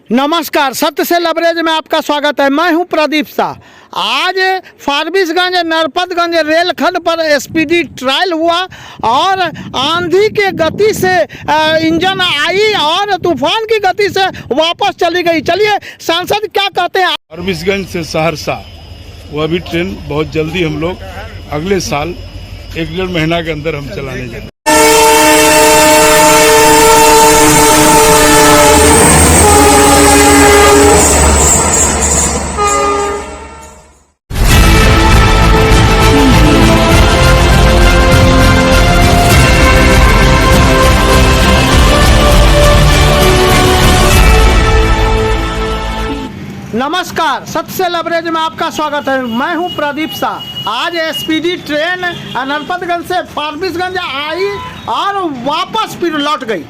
नमस्कार, सत्य से लबरेज में आपका स्वागत है। मैं हूं प्रदीप शाह। आज फारबिसगंज नरपतगंज रेलखंड पर एसपीडी ट्रायल हुआ और आंधी के गति से इंजन आई और तूफान की गति से वापस चली गई। चलिए सांसद क्या कहते हैं। फारबिसगंज से सहरसा वह भी ट्रेन बहुत जल्दी हम लोग अगले साल 1-1.5 महीना के अंदर हम चलाने जा रहे हैं। नमस्कार, सत्य से लबरेज में आपका स्वागत है। मैं हूं प्रदीप शाह। आज एसपीडी ट्रेन नरपतगंज से फारबिसगंज आई और वापस फिर लौट गई।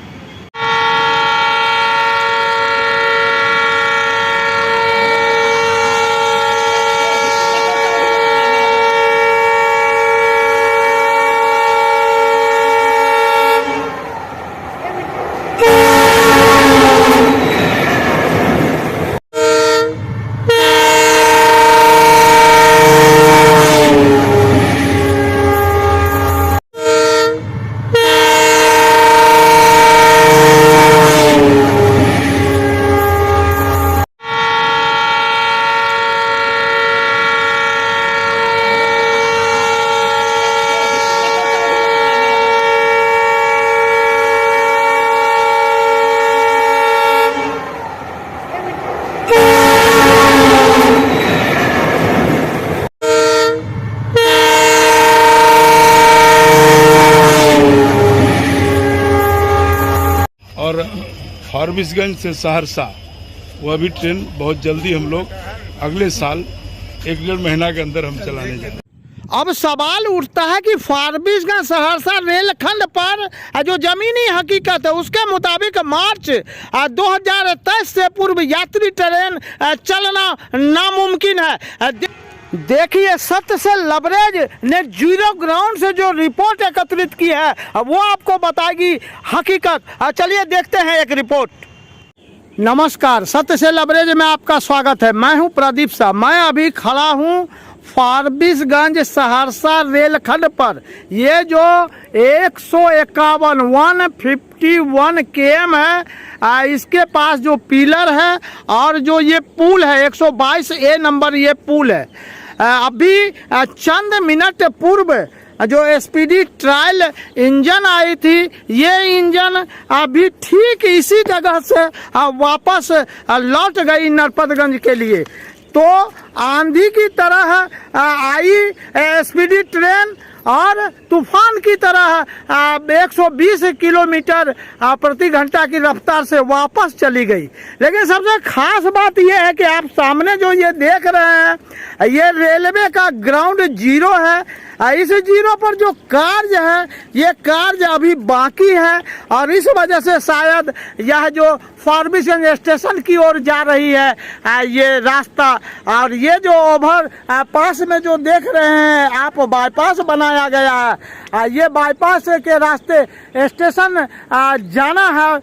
और फारबिसगंज से सहरसा वह भी ट्रेन बहुत जल्दी हम लोग अगले साल 1-1.5 महीना के अंदर हम चलाने जा रहे हैं। अब सवाल उठता है कि फारबिसगंज सहरसा रेलखंड पर जो जमीनी हकीकत है उसके मुताबिक मार्च 2023 से पूर्व यात्री ट्रेन चलना नामुमकिन है। देखिए, सत्य से लबरेज ने जीरो ग्राउंड से जो रिपोर्ट एकत्रित की है वो आपको बताएगी हकीकत। चलिए देखते हैं एक रिपोर्ट। नमस्कार, सत्य से लबरेज में आपका स्वागत है। मैं हूं प्रदीप शाह। मैं अभी खड़ा हूं फारबिसगंज सहरसा रेलखंड पर। ये जो 151 km है, इसके पास जो पिलर है और जो ये पुल है 122A नंबर ये पुल है। अभी चंद मिनट पूर्व जो एसपीडी ट्रायल इंजन आई थी, ये इंजन अभी ठीक इसी जगह से वापस लौट गई नरपतगंज के लिए। तो आंधी की तरह आई एसपीडी ट्रेन और तूफान की तरह 120 किलोमीटर प्रति घंटा की रफ्तार से वापस चली गई। लेकिन सबसे खास बात यह है कि आप सामने जो ये देख रहे हैं, ये रेलवे का ग्राउंड जीरो है। इस जीरो पर जो कार्य है, ये कार्य अभी बाकी है और इस वजह से शायद यह जो फारबिसगंज स्टेशन की ओर जा रही है ये रास्ता, और ये जो ओवर पास में जो देख रहे हैं आप, बाईपास बनाया गया है। ये बाईपास के रास्ते स्टेशन जाना है,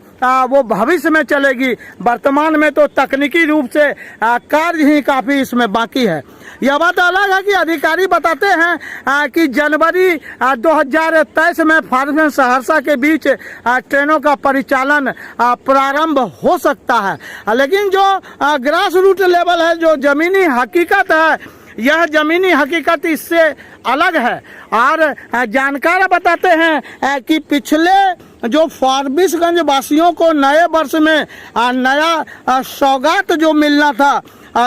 वो भविष्य में चलेगी। वर्तमान में तो तकनीकी रूप से कार्य ही काफ़ी इसमें बाकी है। यह बात अलग है कि अधिकारी बताते हैं कि जनवरी 2023 में फारबिसगंज सहरसा के बीच ट्रेनों का परिचालन प्रारंभ हो सकता है। लेकिन जो ग्रास रूट लेवल है, जो ज़मीनी हकीकत है, यह ज़मीनी हकीकत इससे अलग है। और जानकार बताते हैं कि पिछले जो फारबिसगंज वासियों को नए वर्ष में नया सौगात जो मिलना था,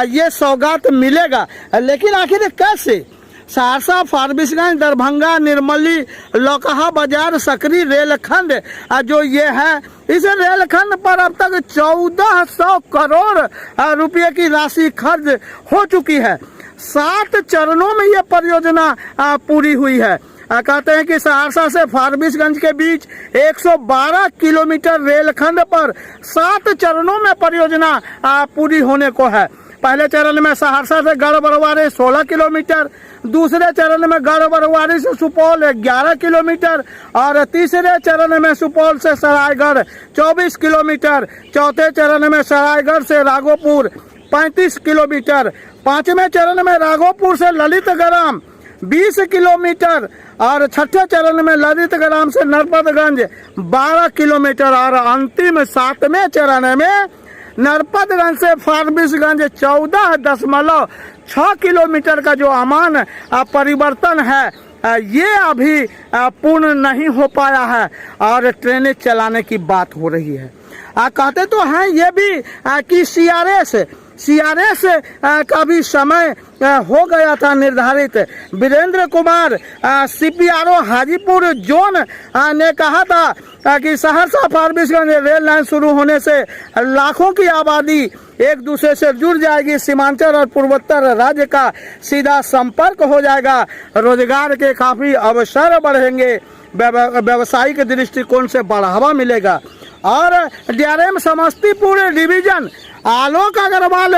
ये सौगात मिलेगा। लेकिन आखिर कैसे? सहरसा फारबिसगंज दरभंगा निर्मली लौकहा बाजार सकरी रेलखंड जो ये है, इस रेलखंड पर अब तक 1400 करोड़ रुपये की राशि खर्च हो चुकी है। 7 चरणों में ये परियोजना पूरी हुई है। कहते हैं कि सहरसा से फारबिसगंज के बीच 112 किलोमीटर रेलखंड पर 7 चरणों में परियोजना पूरी होने को है। पहले चरण में सहरसा से गढ़बरुआरी 16 किलोमीटर, दूसरे चरण में गढ़बरुआरी से सुपौल 11 किलोमीटर और तीसरे चरण में सुपौल से सरायगढ़ 24 किलोमीटर, चौथे चरण में सरायगढ़ से राघोपुर 35 किलोमीटर, पांचवें चरण में राघोपुर से ललितग्राम 20 किलोमीटर और छठे चरण में ललितग्राम से नरपतगंज 12 किलोमीटर और अंतिम 7वें चरण में नरपतगंज से फारबिसगंज 14.6 किलोमीटर का जो अमान परिवर्तन है ये अभी पूर्ण नहीं हो पाया है और ट्रेनें चलाने की बात हो रही है। कहते तो हैं ये भी कि सीआरएस का भी समय हो गया था निर्धारित। वीरेंद्र कुमार सीपीआरओ हाजीपुर जोन ने कहा था कि सहरसा फारबिसगंज रेल लाइन शुरू होने से लाखों की आबादी एक दूसरे से जुड़ जाएगी, सीमांचल और पूर्वोत्तर राज्य का सीधा संपर्क हो जाएगा, रोजगार के काफी अवसर बढ़ेंगे, व्यवसायिक दृष्टिकोण से बढ़ावा मिलेगा। और डीआरएम समस्तीपुर डिवीजन आलोक अग्रवाल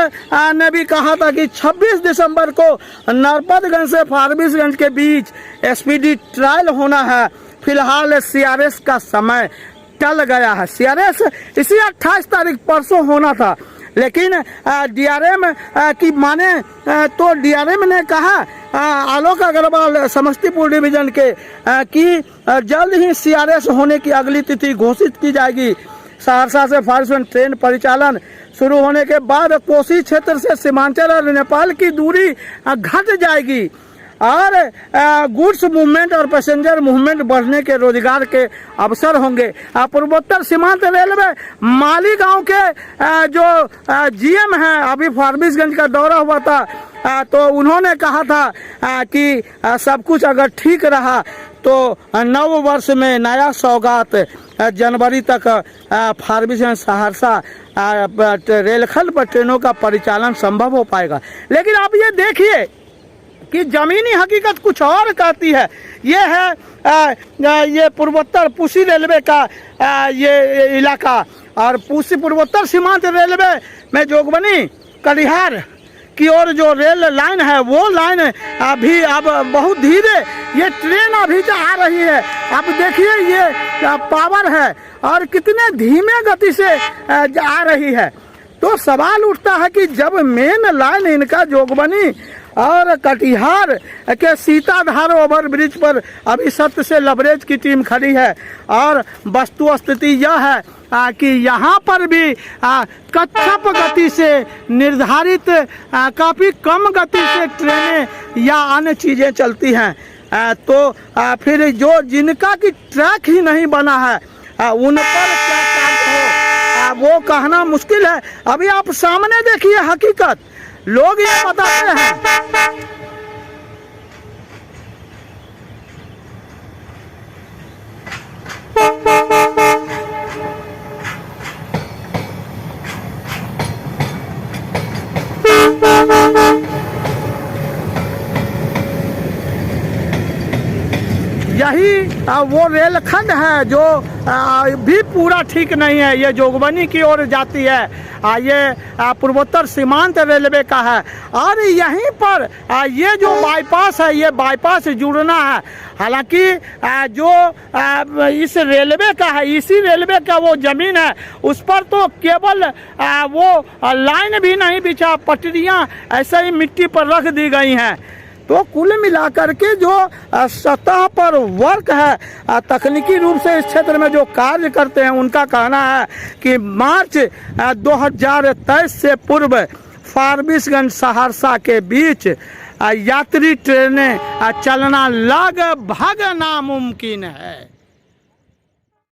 ने भी कहा था कि 26 दिसंबर को नरपतगंज से फारबिसगंज के बीच स्पीडी ट्रायल होना है। फिलहाल सीआरएस का समय टल गया है। सीआरएस इसी 28 तारीख परसों होना था, लेकिन डीआरएम की माने तो डीआरएम ने कहा आलोक अग्रवाल समस्तीपुर डिवीजन के कि जल्द ही सीआरएस होने की अगली तिथि घोषित की जाएगी। सहरसा से फारबिसगंज ट्रेन परिचालन शुरू होने के बाद कोसी क्षेत्र से सीमांचल और नेपाल की दूरी घट जाएगी और गुड्स मूवमेंट और पैसेंजर मूवमेंट बढ़ने के रोजगार के अवसर होंगे। पूर्वोत्तर सीमांत रेलवे मालीगांव के जो जीएम हैं, अभी फारबिसगंज का दौरा हुआ था तो उन्होंने कहा था कि सब कुछ अगर ठीक रहा तो नव वर्ष में नया सौगात जनवरी तक फारबिसगंज सहरसा रेलखंड पर ट्रेनों का परिचालन संभव हो पाएगा। लेकिन आप ये देखिए कि जमीनी हकीकत कुछ और कहती है। ये है ये पूर्वोत्तर पूसी रेलवे का ये इलाका और पूर्वोत्तर सीमांत रेलवे में जोगबनी कटिहार की ओर जो रेल लाइन है वो लाइन अभी अब बहुत धीरे ये ट्रेन अभी जो आ रही है, अब देखिए ये पावर है और कितने धीमे गति से आ रही है। तो सवाल उठता है कि जब मेन लाइन इनका जोगबनी और कटिहार के सीताधार ओवर ब्रिज पर अभी सत्य से लबरेज की टीम खड़ी है और वस्तुस्थिति यह है कि यहाँ पर भी कच्छप गति से निर्धारित काफ़ी कम गति से ट्रेनें या अन्य चीज़ें चलती हैं। तो फिर जो जिनका कि ट्रैक ही नहीं बना है उन पर क्या कार्य हो वो कहना मुश्किल है। अभी आप सामने देखिए हकीकत, लोग ये बताते हैं। यही वो रेलखंड है जो भी पूरा ठीक नहीं है, ये जोगबनी की ओर जाती है। ये पूर्वोत्तर सीमांत रेलवे का है और यहीं पर ये जो बाईपास है ये बाईपास जुड़ना है। हालांकि जो इस रेलवे का है, इसी रेलवे का वो जमीन है, उस पर तो केवल वो लाइन भी नहीं बिछा, पटरियां ऐसे ही मिट्टी पर रख दी गई हैं। तो कुल मिलाकर के जो सतह पर वर्क है तकनीकी रूप से इस क्षेत्र में जो कार्य करते हैं उनका कहना है कि मार्च 2023 से पूर्व फारबिसगंज सहरसा के बीच यात्री ट्रेनें चलना लगभग नामुमकिन है।